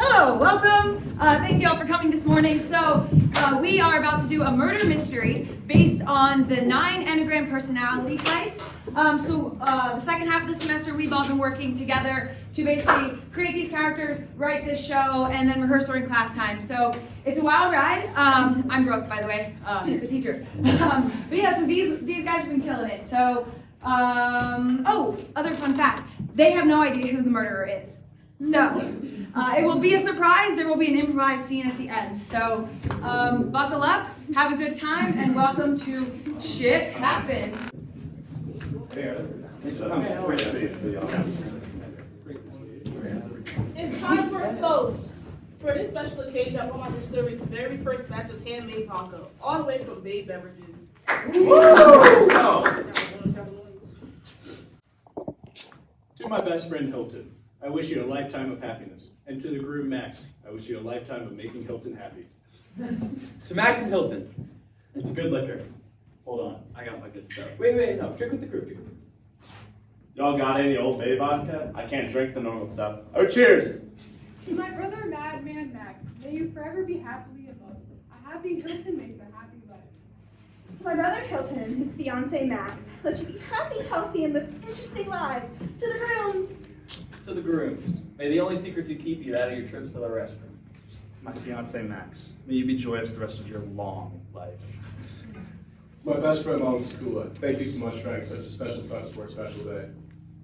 Hello, welcome. Thank you all for coming this morning. So we are about to do a murder mystery based on the 9 Enneagram personality types. The second half of the semester, we've all been working together to basically create these characters, write this show, and then rehearse during class time. So it's a wild ride. I'm Brooke, by the way, the teacher. But yeah, so these guys have been killing it. So, other fun fact, they have no idea who the murderer is. So, it will be a surprise. There will be an improvised scene at the end. So, buckle up, have a good time, and welcome to Shit Happens. It's time for a toast. For this special occasion, I want my distillery's very first batch of handmade vodka, all the way from Bay Beverages. To my best friend Hylton, I wish you a lifetime of happiness. And to the groom Max, I wish you a lifetime of making Hylton happy. To Max and Hylton. It's good liquor. Hold on, I got my good stuff. Wait, no, drink with the group. Y'all got any Old Bay vodka? I can't drink the normal stuff. Oh, cheers! To my brother Madman Max, may you forever be happily in love. A happy Hylton makes a happy life. To my brother Hylton and his fiancée Max, let you be happy, healthy, and live interesting lives. To the grooms! To the grooms. May the only secrets you keep you that of your trips to the restroom. My fiancée Max, may you be joyous the rest of your long life. To my best friend Mamusukula, thank you so much for having such a special touch for a special day.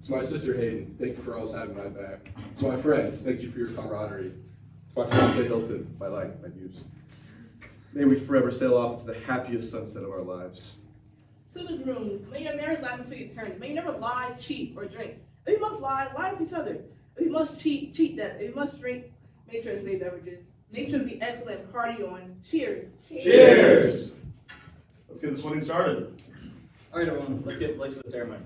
To my sister Hayden, thank you for always having my back. To my friends, thank you for your camaraderie. To my fiancé Hylton, my life, my muse. May we forever sail off into the happiest sunset of our lives. To the grooms, may your marriage last until eternity. May you never lie, cheat, or drink. If you must lie with each other. If you must cheat that. If you must drink, make sure it's Bay Beverages. Make sure to be excellent. Party on. Cheers. Cheers! Let's get this wedding started. All right, everyone, let's get to the ceremony.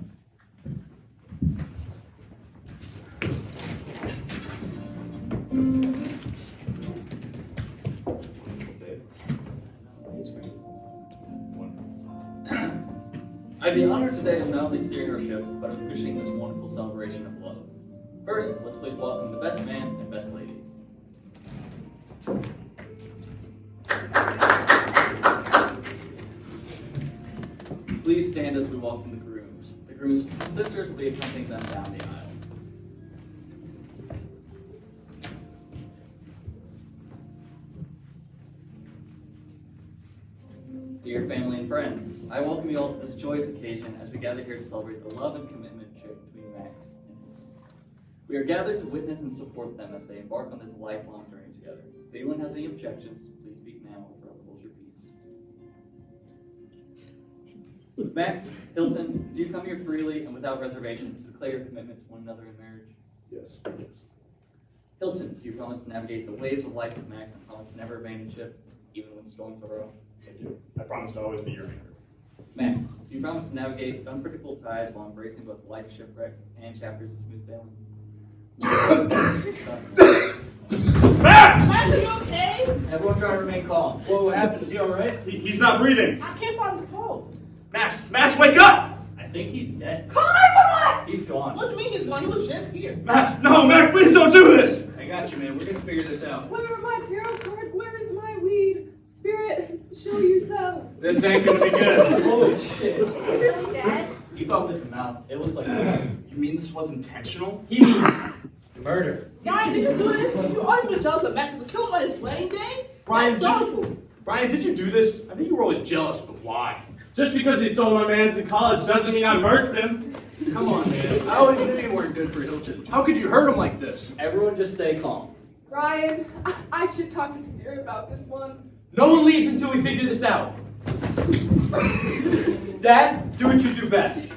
I have the honor today of not only steering our ship, but of officiating this wonderful celebration of love. First, let's please welcome the best man and best lady. Please stand as we welcome the grooms. The grooms' sisters will be accompanying them down the aisle. Dear family and friends, I welcome you all to this joyous occasion as we gather here to celebrate the love and commitment shared between Max and him. We are gathered to witness and support them as they embark on this lifelong journey together. If anyone has any objections, please speak now or forever hold your peace. Max, Hylton, do you come here freely and without reservations to declare your commitment to one another in marriage? Yes. Hylton, do you promise to navigate the waves of life with Max and promise to never abandon ship, even when storms arise? I do. I promise to always be your anchor. Max, do you promise to navigate the unpredictable tides while embracing both life shipwrecks and chapters of smooth sailing? Max! Max, are you okay? Everyone try to remain calm. What happened? Is he all right? He's not breathing. I can't find his pulse. Max, wake up! I think he's dead. Call 911! He's gone. What do you mean he's gone? He was just here. Max, please don't do this! I got you, man. We're gonna figure this out. Where are my tarot card? Where is my weed? Spirit, show yourself. This ain't gonna be good. Holy shit. Is this dead? You found it in the mouth. It looks like You mean this was intentional? He means murder. Ryan, did you do this? You always been jealous of Max to kill him on his wedding day? Brian, That's so Brian, did you do this? I think you were always jealous, but why? Just because he stole my man's in college doesn't mean I murdered him. Come on, man. I always knew you weren't good for Hylton. How could you hurt him like this? Everyone just stay calm. Ryan, I should talk to Spirit about this one. No one leaves until we figure this out. Dad, do what you do best.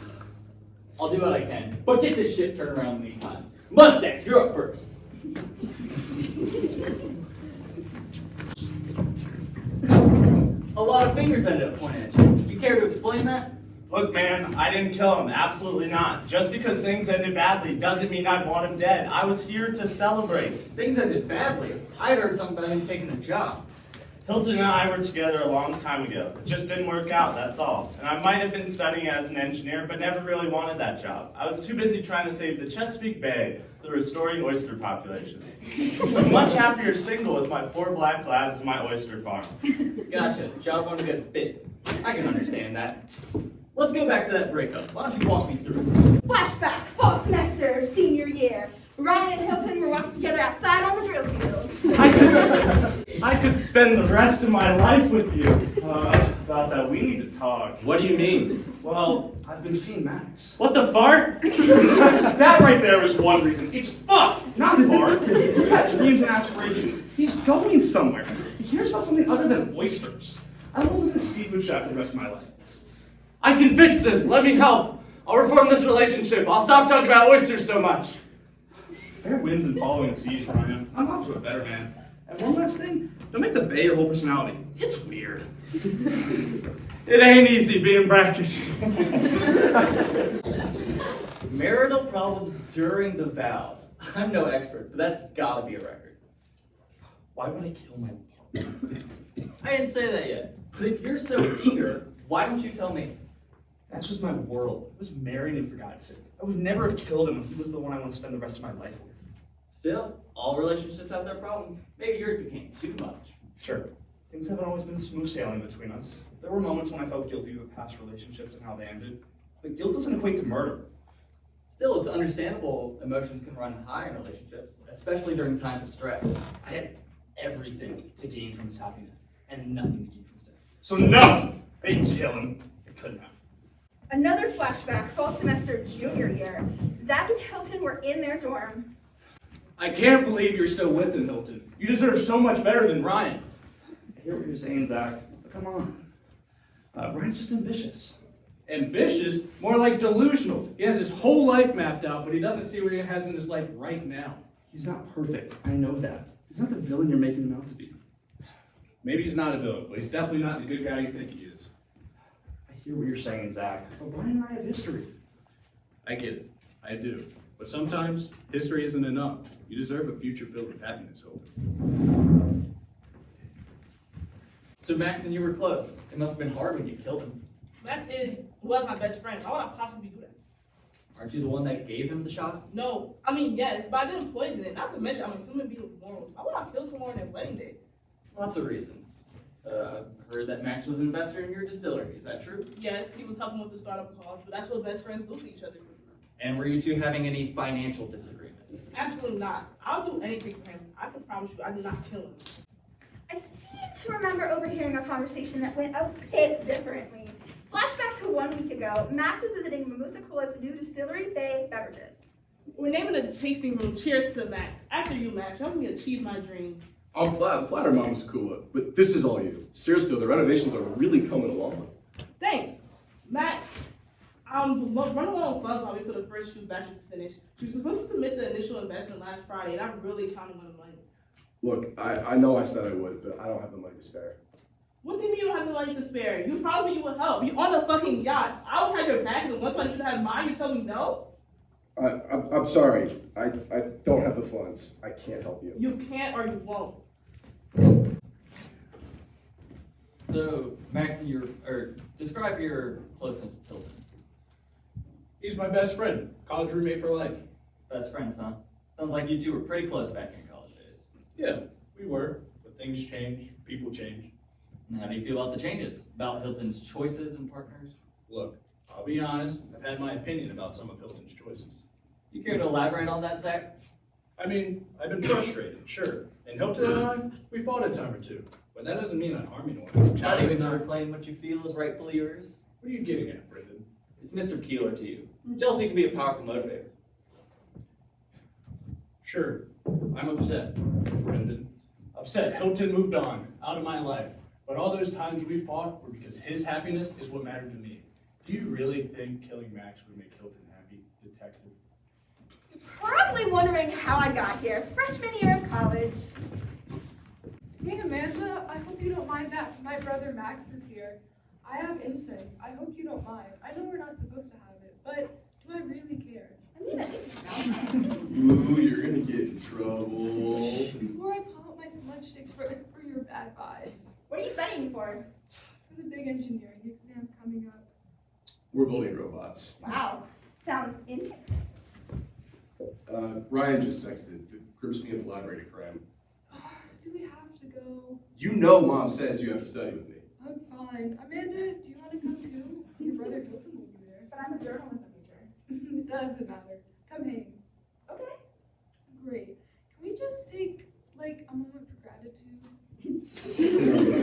I'll do what I can, but get this shit turned around in the meantime. Mustache, you're up first. A lot of fingers ended up pointing at you. You care to explain that? Look, man, I didn't kill him. Absolutely not. Just because things ended badly doesn't mean I want him dead. I was here to celebrate. Things ended badly. I heard something about him taking a job. Hylton and I were together a long time ago. It just didn't work out, that's all. And I might have been studying as an engineer, but never really wanted that job. I was too busy trying to save the Chesapeake Bay through restoring oyster populations. I'm much happier single with my 4 black labs and my oyster farm. Gotcha. Job won't get bits. I can understand that. Let's go back to that breakup. Why don't you walk me through it? Flashback, fall semester, senior year. Ryan and Hylton were walking together outside on the drill field. I could spend the rest of my life with you. About that, we need to talk. What do you mean? Well, I've been seeing Max. What the fart? That right there was one reason. It's fucked, not fart. He's got dreams and aspirations. He's going somewhere. He cares about something other than oysters. I don't live in a seafood shop for the rest of my life. I can fix this. Let me help. I'll reform this relationship. I'll stop talking about oysters so much. Fair winds and following the seas, Ryan. I'm off to a better man. And one last thing, don't make the Bay your whole personality. It's weird. It ain't easy being brackish. Marital problems during the vows. I'm no expert, but that's gotta be a record. Why would I kill my partner? I didn't say that yet. But if you're so eager, why don't you tell me? That's just my world. I was married him, for God's sake. I would never have killed him if he was the one I want to spend the rest of my life with. Still, all relationships have their problems. Maybe yours became too much. Sure, things haven't always been smooth sailing between us. There were moments when I felt guilty of past relationships and how they ended. But guilt doesn't equate to murder. Still, it's understandable emotions can run high in relationships, especially during times of stress. I had everything to gain from his happiness and nothing to gain from his death. So no, I didn't kill him. I couldn't have. Another flashback, fall semester, junior year. Zack and Hylton were in their dorm. I can't believe you're still with him, Hylton. You deserve so much better than Ryan. I hear what you're saying, Zack, but come on. Ryan's just ambitious. Ambitious? More like delusional. He has his whole life mapped out, but he doesn't see what he has in his life right now. He's not perfect. I know that. He's not the villain you're making him out to be. Maybe he's not a villain, but he's definitely not the good guy you think he is. I hear what you're saying, Zack, but Ryan and I have history. I get it. I do. But sometimes, history isn't enough. You deserve a future filled with happiness, Hylton. So Max and you were close. It must have been hard when you killed him. Max was my best friend. Why would I possibly do that? Aren't you the one that gave him the shot? No, I mean, yes, but I didn't poison it. Not to mention, I'm a human being with morals. Why would I kill someone on their wedding day? Lots of reasons. I've heard that Max was an investor in your distillery. Is that true? Yes, he was helping with the startup cost, but that's what best friends do to each other. And were you two having any financial disagreements? Absolutely not. I'll do anything for him. I can promise you I did not kill him. I seem to remember overhearing a conversation that went a bit differently. Flashback to 1 week ago, Max was visiting Mamusukula's new distillery, Bay Beverages. We're naming a tasting room. Cheers to Max. After you, Max, help me achieve my dreams. I'm flattered, Mamusukula, but this is all you. Seriously, the renovations are really coming along. Thanks. Max, I'm running low on funds while we put the first 2 batches finished. We were supposed to submit the initial investment last Friday, and I'm really counting on the money. Look, I know I said I would, but I don't have the money to spare. What do you mean you don't have the money to spare? You promised me you would help. You're on the fucking yacht. I would have your back, and once I need to have mine, you tell me no? I'm sorry. I don't have the funds. I can't help you. You can't or you won't. So, Max, describe your closeness to Hylton. He's my best friend, college roommate for life. Best friends, huh? Sounds like you two were pretty close back in your college days. Yeah, we were, but things change, people change. And how do you feel about the changes? About Hylton's choices and partners? Look, I'll be honest, I've had my opinion about some of Hylton's choices. You care to elaborate on that, Zack? I mean, I've been frustrated, sure. And Hylton and I, we fought a time or two. But that doesn't mean I'm harming one. Not even to reclaim what you feel is rightfully yours? What are you getting at, Brendan? It's Mr. Keeler to you. Jealousy can be a powerful motivator. Sure, I'm upset, Brendan. Upset Hylton moved on, out of my life. But all those times we fought were because his happiness is what mattered to me. Do you really think killing Max would make Hylton happy, detective? Probably wondering how I got here. Freshman year of college. Hey Amanda, I hope you don't mind that. My brother Max is here. I have incense. I hope you don't mind. I know we're not supposed to have it, but do I really care? I mean, at least it sounds nice. Ooh, you're gonna get in trouble. Before I pull out my smudge sticks for your bad vibes. are you studying for? For the big engineering exam coming up. We're building robots. Wow, sounds interesting. Ryan just texted. The group's being in the library to cram. Do we have to go? You know Mom says you have to study with me. I'm fine. Amanda, do you want to come too? Your brother Hylton will be there. But I'm a journalism major. It doesn't matter. Come hang. Okay. Great. Can we just take, like, a moment for gratitude?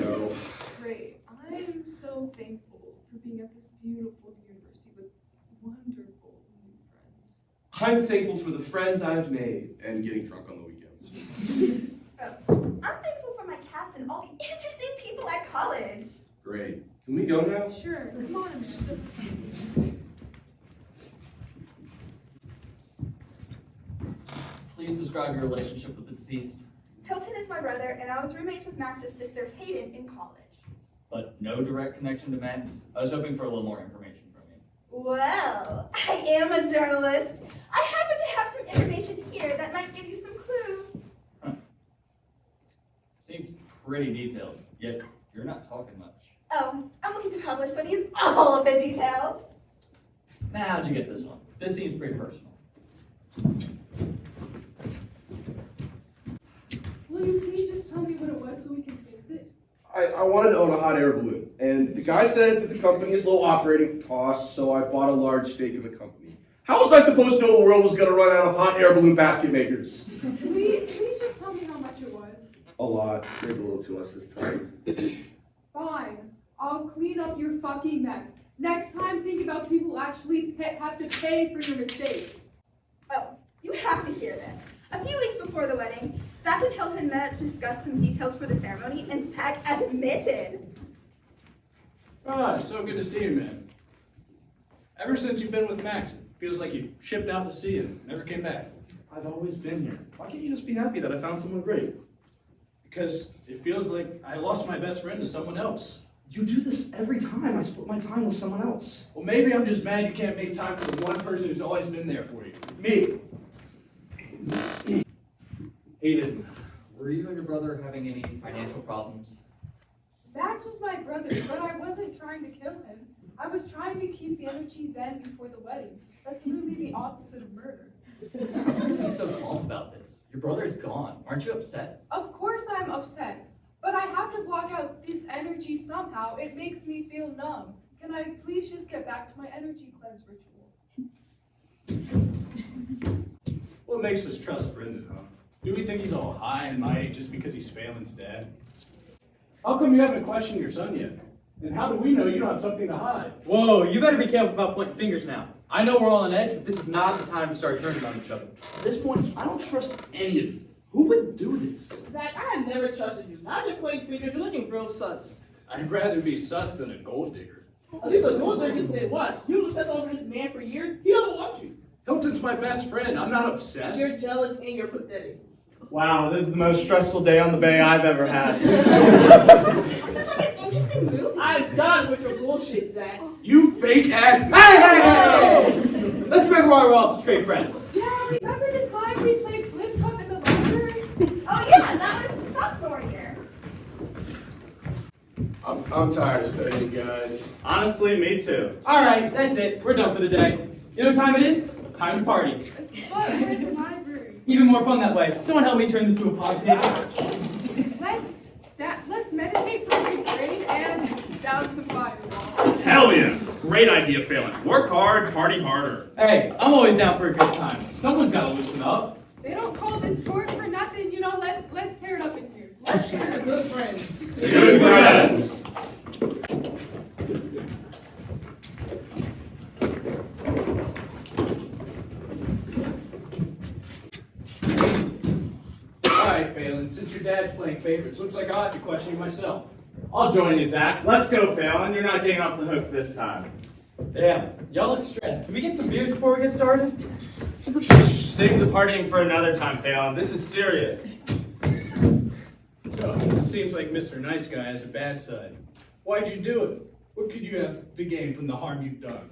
No. Great. I'm so thankful for being at this beautiful university with wonderful new friends. I'm thankful for the friends I've made and getting drunk on the weekends. I'm thankful for my cats and all the interesting people at college. Great. Can we go now? Sure. Come on, Amanda. Please describe your relationship with the deceased. Hylton is my brother, and I was roommates with Max's sister, Hayden, in college. But no direct connection to Max. I was hoping for a little more information from you. Well, I am a journalist. I happen to have some information here that might give you some clues. Huh. Seems pretty detailed, yet you're not talking much. Oh, I'm looking to publish, so I need all of the details. Now, how'd you get this one? This seems pretty personal. Will you please just tell me what it was so we can fix it? I wanted to own a hot air balloon, and the guy said that the company has low operating costs, so I bought a large stake in the company. How was I supposed to know the world was going to run out of hot air balloon basket makers? Please just tell me how much it was. A lot. Maybe a little too much this time. Fine. I'll clean up your fucking mess. Next time, think about people who actually have to pay for your mistakes. Oh, you have to hear this. A few weeks before the wedding, Zack and Hylton met to discuss some details for the ceremony, and Zack admitted. Ah, so good to see you, man. Ever since you've been with Max, it feels like you shipped out to sea and never came back. I've always been here. Why can't you just be happy that I found someone great? Because it feels like I lost my best friend to someone else. You do this every time I split my time with someone else. Well, maybe I'm just mad you can't make time for the one person who's always been there for you. Me. Hayden. Were you and your brother having any financial problems? Max was my brother, but I wasn't trying to kill him. I was trying to keep the energy zen before the wedding. That's literally the opposite of murder. How can you be so calm about this? Your brother's gone. Aren't you upset? Of course I'm upset, but I have to block out this energy somehow. It makes me feel numb. Can I please just get back to my energy cleanse ritual? What makes us trust Brendan, huh? Do we think he's all high and mighty just because he's Phalen's dad? How come you haven't questioned your son yet? And how do we know you don't have something to hide? Whoa, you better be careful about pointing fingers now. I know we're all on edge, but this is not the time to start turning on each other. At this point, I don't trust any of you. Who would do this? Zack, I have never trusted you. Now you're pointing fingers, you're looking real sus. I'd rather be sus than a gold digger. At least a gold digger did what? You obsessed over this man for years, he doesn't want you. Hylton's my best friend. I'm not obsessed. You're jealous and you're pathetic. Wow, this is the most stressful day on the bay I've ever had. This is like an interesting movie. I'm done with your bullshit, Zack. You fake ass. Hey! Let's remember why we're all straight friends. Yeah, remember the time we played flip cup in the library? Oh yeah, that was sophomore year. I'm tired of studying, guys. Honestly, me too. All right, that's it. We're done for the day. You know what time it is? Time to party. But we're in the library. Even more fun that way. Someone help me turn this to a positive. Let's meditate for a good grade and down some firewalls. Hell yeah! Great idea, Phalen. Work hard, party harder. Hey, I'm always down for a good time. Someone's got to loosen up. They don't call this torque for nothing, you know. Let's tear it up in here. Let's share. Good friends. Good friends. Alright, Phalen, since your dad's playing favorites, looks like I'll have to question you myself. I'll join you, Zack. Let's go, Phalen. You're not getting off the hook this time. Yeah, y'all look stressed. Can we get some beers before we get started? Save the partying for another time, Phalen. This is serious. So, it seems like Mr. Nice Guy has a bad side. Why'd you do it? What could you have to gain from the harm you've done?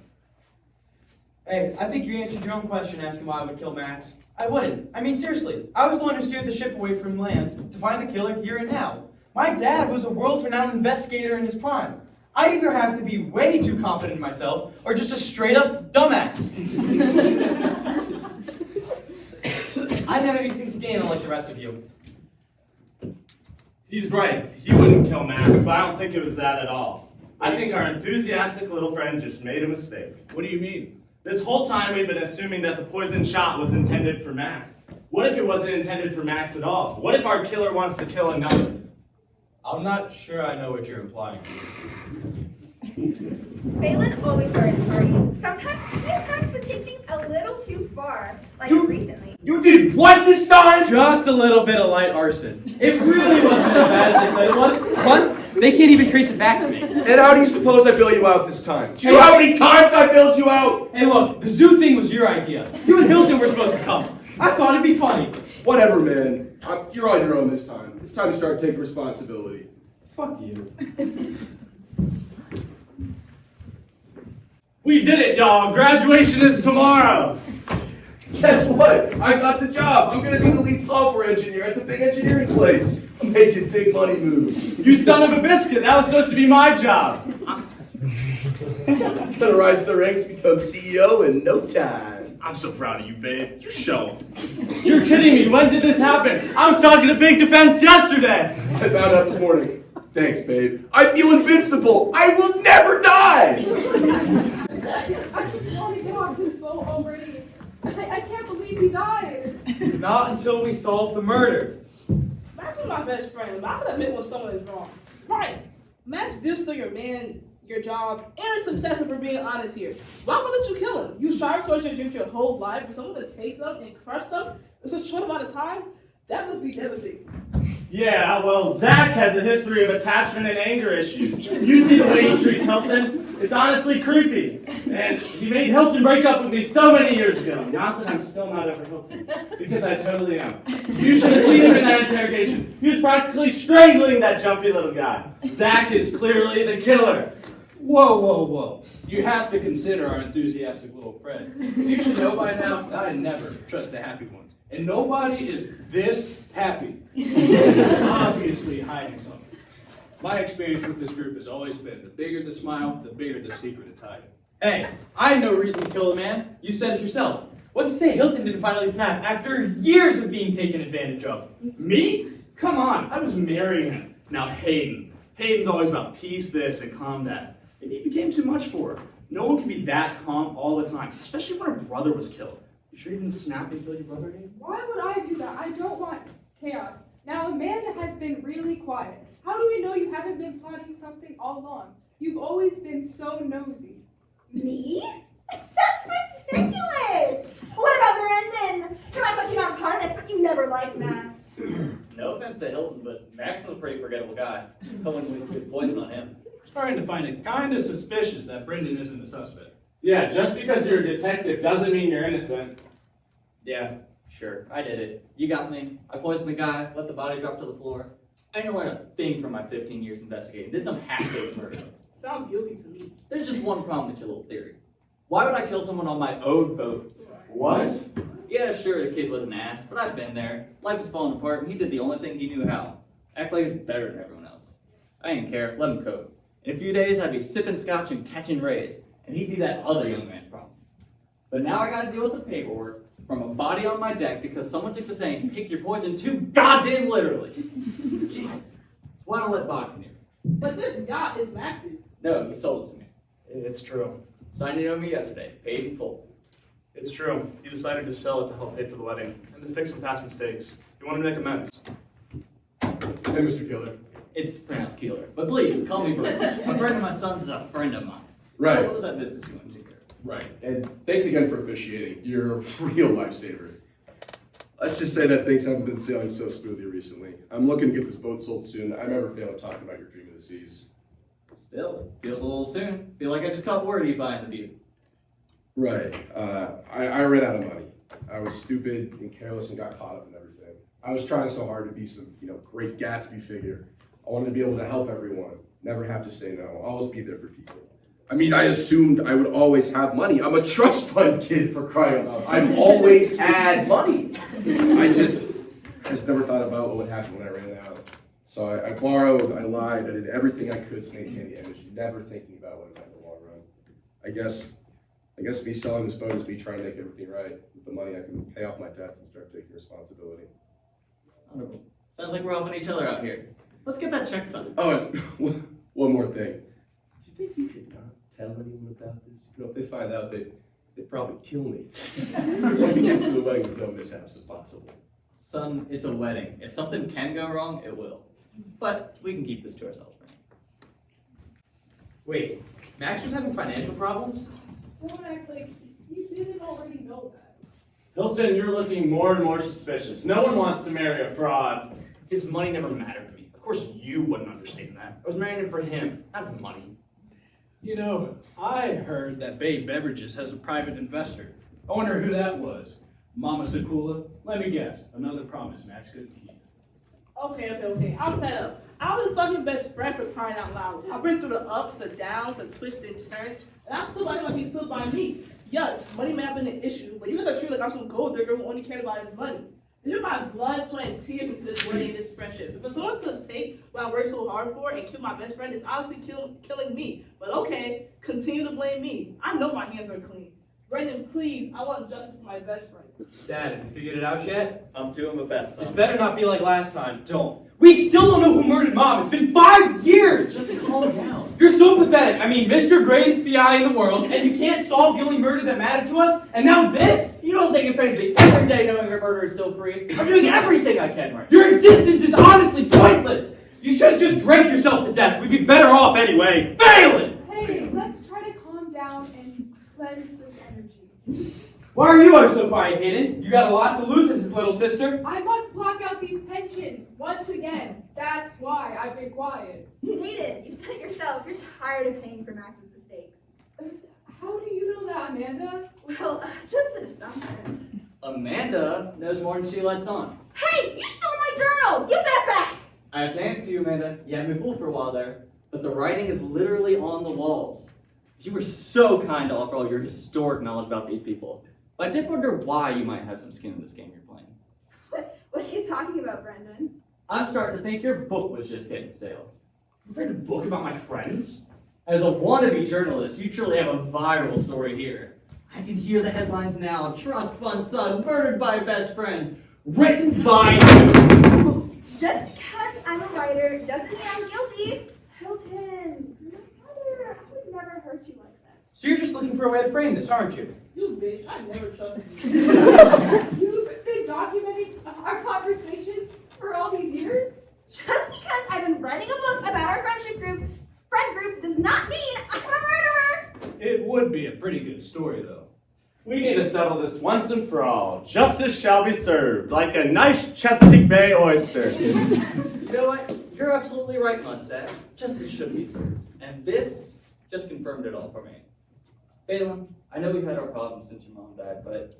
Hey, I think you answered your own question asking why I would kill Max. I wouldn't. I mean, seriously, I was the one who steered the ship away from land to find the killer here and now. My dad was a world-renowned investigator in his prime. I either have to be way too confident in myself or just a straight-up dumbass. I didn't have anything to gain unlike the rest of you. He's right. He wouldn't kill Max, but I don't think it was that at all. I think our enthusiastic little friend just made a mistake. What do you mean? This whole time we've been assuming that the poison shot was intended for Max. What if it wasn't intended for Max at all? What if our killer wants to kill another? I'm not sure I know what you're implying. Phalen always started parties. Sometimes he and Max would take things a little too far, like recently. You did what this time? Just a little bit of light arson. It really wasn't as bad as they said it was. Plus, they can't even trace it back to me. And how do you suppose I bail you out this time? Do you know how many times I bailed you out? Hey look, the zoo thing was your idea. You and Hylton were supposed to come. I thought it'd be funny. Whatever, man. You're on your own this time. It's time to start taking responsibility. Fuck you. We did it, y'all! Graduation is tomorrow! Guess what? I got the job. I'm gonna be the lead software engineer at the big engineering place. I'm making big money moves. You son of a biscuit! That was supposed to be my job! Gonna rise the ranks, become CEO in no time. I'm so proud of you, babe. You show 'em. You're kidding me! When did this happen? I was talking to Big Defense yesterday! I found out this morning. Thanks, babe. I feel invincible. I will never die. I just want to get off this boat already. I can't believe he died. Not until we solve the murder. Max was my best friend, but I would admit when someone is wrong. Right. Max did steal your man, your job, and your success, if we're being honest here. Why wouldn't you kill him? You strive towards your dreams your whole life for someone to take them and crush them in such a short amount of time? That must be devastating. Yeah, well, Zack has a history of attachment and anger issues. You see the way he treats Hylton? It's honestly creepy. And he made Hylton break up with me so many years ago. Not that I'm still not over Hylton, because I totally am. You should have seen him in that interrogation. He was practically strangling that jumpy little guy. Zack is clearly the killer. Whoa, whoa, whoa. You have to consider our enthusiastic little friend. You should know by now that I never trust the happy ones. And nobody is this happy. Obviously hiding something. My experience with this group has always been the bigger the smile, the bigger the secret it's hiding. Hey, I had no reason to kill a man. You said it yourself. What's to say Hylton didn't finally snap after years of being taken advantage of? Me? Come on, I was marrying him. Now Hayden. Hayden's always about peace this and calm that. And he became too much for her. No one can be that calm all the time, especially when her brother was killed. You sure you didn't snap and kill your brother, Hayden? Why would I do that? I don't want chaos. Now, Amanda has been really quiet. How do we know you haven't been plotting something all along? You've always been so nosy. Me? That's ridiculous! What about Brendan? You act like you're not part of this, but you never liked Max. No offense to Hylton, but Max is a pretty forgettable guy. I wouldn't waste good poison on him. Starting to find it kind of suspicious that Brendan isn't a suspect. Yeah, just because you're a detective doesn't mean you're innocent. Yeah, sure, I did it. You got me. I poisoned the guy, let the body drop to the floor. I didn't learn a thing from my 15 years investigating. Did some half-baked murder. Sounds guilty to me. There's just one problem with your little theory. Why would I kill someone on my own boat? What? Yeah, sure, the kid was an ass, but I've been there. Life was falling apart, and he did the only thing he knew how. Act like he was better than everyone else. I didn't care. Let him cope. In a few days, I'd be sipping scotch and catching rays, and he'd be that other young man's problem. But now I gotta deal with the paperwork from a body on my deck because someone took the saying, pick your poison too goddamn literally. Why don't let Bach in here? But this yacht is Max's. No, he sold it to me. It's true. Signed it on me yesterday, paid in full. It's true. He decided to sell it to help pay for the wedding and to fix some past mistakes. He wanted to make amends. Hey, Mr. Killer. It's pronounced Keeler, but please, call me Brooke. A friend of my son's is a friend of mine. Right. What was that business you want to take care of? Right. And thanks again for officiating. You're a real lifesaver. Let's just say that things haven't been sailing so smoothly recently. I'm looking to get this boat sold soon. I remember Phalen talking about your dream of the seas. Still, it feels a little soon. Feel like I just caught word of you buying the view. Right. I ran out of money. I was stupid and careless and got caught up in everything. I was trying so hard to be some, great Gatsby figure. I wanted to be able to help everyone, never have to say no, always be there for people. I mean, I assumed I would always have money. I'm a trust fund kid, for crying out loud. I've always had money. I just never thought about what would happen when I ran out. So I borrowed, I lied, I did everything I could to maintain the image, never thinking about what it meant in the long run. I guess me selling this boat is me trying to make everything right. With the money, I can pay off my debts and start taking responsibility. Wonderful. Sounds like we're helping each other out here. Let's get that check signed. Oh, and one more thing. Do you think you should not tell anyone about this? You know, if they find out, they'd probably kill me. Just to get to the wedding with no mishaps if possible. Son, it's a wedding. If something can go wrong, it will. But we can keep this to ourselves for now. Wait, Max was having financial problems? Don't act like you didn't already know that. Hylton, you're looking more and more suspicious. No one wants to marry a fraud. His money never mattered to me. Of course you wouldn't understand that. I was marrying him for him. That's money. You know, I heard that Bay Beverages has a private investor. I wonder who that was. Mamusukula? Let me guess. Another promise Max couldn't keep. Okay. I'm fed up. I was his fucking best friend for crying out loud. I've been through the ups, the downs, the twists and turns, and I still like he stood by me. Yes, money may have been an issue, but you guys are treated like I'm some gold digger who only cared about his money. I put my blood, sweat, and tears into this wedding and this friendship. If for someone to take what I worked so hard for and kill my best friend, it's honestly killing me. But okay, continue to blame me. I know my hands are clean. Brendan, please, I want justice for my best friend. Dad, have you figured it out yet? I'm doing my best, son. This better not be like last time. Don't. We still don't know who murdered Mom. It's been 5 years! Just calm down. You're so pathetic. I mean, Mr. Greatest PI in the world, and you can't solve the only murder that mattered to us? And now this? You don't think it pains me every day knowing your murderer is still free? I'm doing everything I can right now. Your existence is honestly pointless! You should have just drank yourself to death. We'd be better off anyway. Phalen! Hey, let's try to calm down and cleanse this energy. Why are you so quiet, Hayden? You got a lot to lose as his little sister. I must block out these tensions once again. That's why I've been quiet. Hayden, you said it yourself. You're tired of paying for Max's mistakes. How do you know that, Amanda? Well, just an assumption. Amanda knows more than she lets on. Hey, you stole my journal! Give that back! I have to hand it to you, Amanda. You had me fooled for a while there, but the writing is literally on the walls. You were so kind to offer all your historic knowledge about these people. But I did wonder why you might have some skin in this game you're playing. What are you talking about, Brendan? I'm starting to think your book was just getting stale. You read a book about my friends? As a wannabe journalist, you truly have a viral story here. I can hear the headlines now. Trust fund son murdered by best friends. Written by you. Just because I'm a writer doesn't mean I'm guilty. Hylton, my brother, I would never hurt you like that. So you're just looking for a way to frame this, aren't you? You bitch, I never trusted you. You've been documenting our conversations for all these years? Just because I've been writing a book about our friend group does not mean I'm a murderer. It would be a pretty good story, though. We need to settle this once and for all. Justice shall be served, like a nice Chesapeake Bay oyster. You know what? You're absolutely right, Mustache. Justice should be served. And this just confirmed it all for me. Phalen, I know we've had our problems since your mom died, but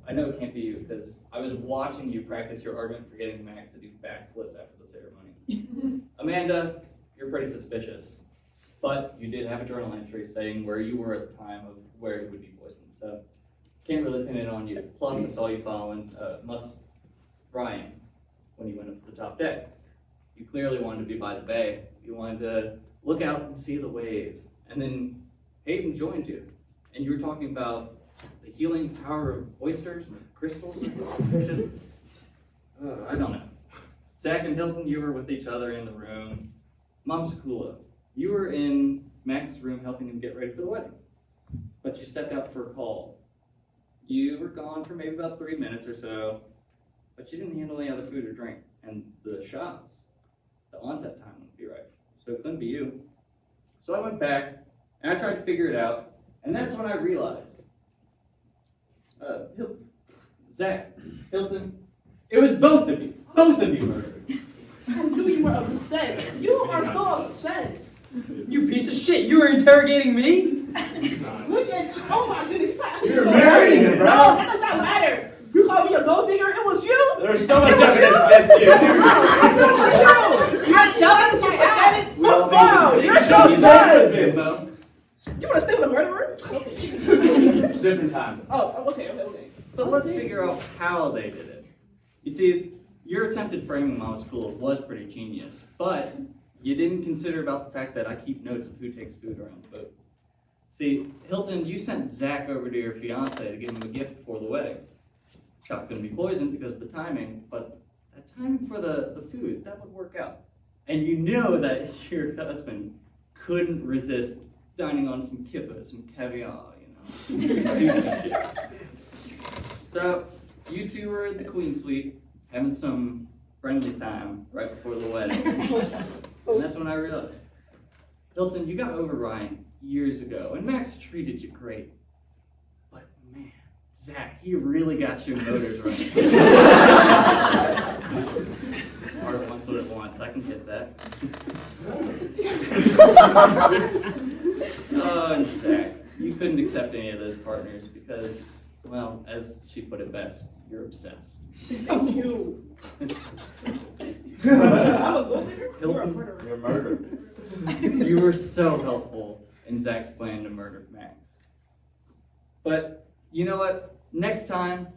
I know it can't be you because I was watching you practice your argument for getting Max to do backflips after the ceremony. Amanda, you're pretty suspicious, but you did have a journal entry saying where you were at the time of where he would be poisoned, so can't really pin it on you. Plus, I saw you following Brian when you went up to the top deck. You clearly wanted to be by the bay. You wanted to look out and see the waves, and then Hayden joined you. And you were talking about the healing power of oysters and crystals. I don't know. Zack and Hylton, you were with each other in the room. Mamusukula, you were in Max's room helping him get ready for the wedding. But you stepped out for a call. You were gone for maybe about 3 minutes or so, but you didn't handle any other food or drink. And the shots, the onset time wouldn't be right. So it couldn't be you. So I went back, and I tried to figure it out. And that's when I realized, Zack, Hylton, it was both of you murdered. I knew you were obsessed. You are so obsessed. You piece of shit, you were interrogating me? Look at you. Oh my goodness. You're marrying him, bro. No, that does not matter. You called me a gold digger. It was you. There's so much evidence against you. You're jealous. You're pathetic. Well, Wow, you're so sad. Bimbo. You want to stay with a murderer? It's a different time. Oh, okay. But let's figure out how they did it. You see, Your attempted framing Mamusukula was pretty genius, but you didn't consider about the fact that I keep notes of who takes food around the boat. See, Hylton, you sent Zack over to your fiance to give him a gift before the wedding. Shot couldn't be poisoned because of the timing, but that timing for the food, that would work out. And you know that your husband couldn't resist dining on some kippa, some caviar, you know. So, you two were at the Queen Suite, having some friendly time right before the wedding. And that's when I realized, Hylton, you got over Ryan years ago, and Max treated you great. But man, Zack, he really got your motors running. Heart wants what it wants, I can get that. Oh, and Zack, you couldn't accept any of those partners because, well, as she put it best, you're obsessed. Thank you. You're a murderer. You were so helpful in Zack's plan to murder Max. But you know what? Next time,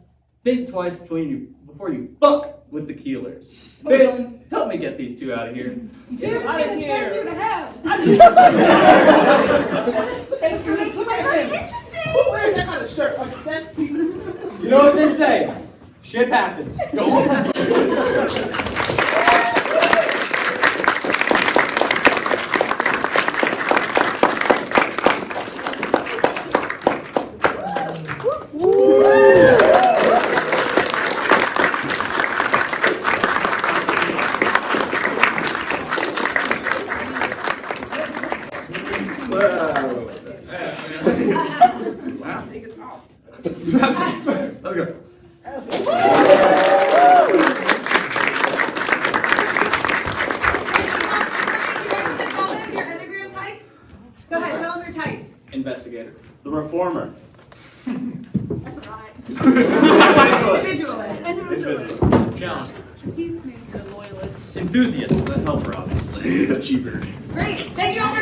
think twice before you fuck with the Keelers. Phalen, help me get these two out of here. Spirit's Out of gonna here. send you to hell. Thanks for making my book interesting. Who wears that kind of shirt? Obsessed people. You know what they say? Shit happens. Go on. Wow. Take us off. Let's go. Tell them your Enneagram types. Go ahead, tell them your types. Investigator. The reformer. Individualist. Challenge. Peacemaker. The Loyalist. Enthusiast. Helper, obviously. Achiever. Great. Thank you all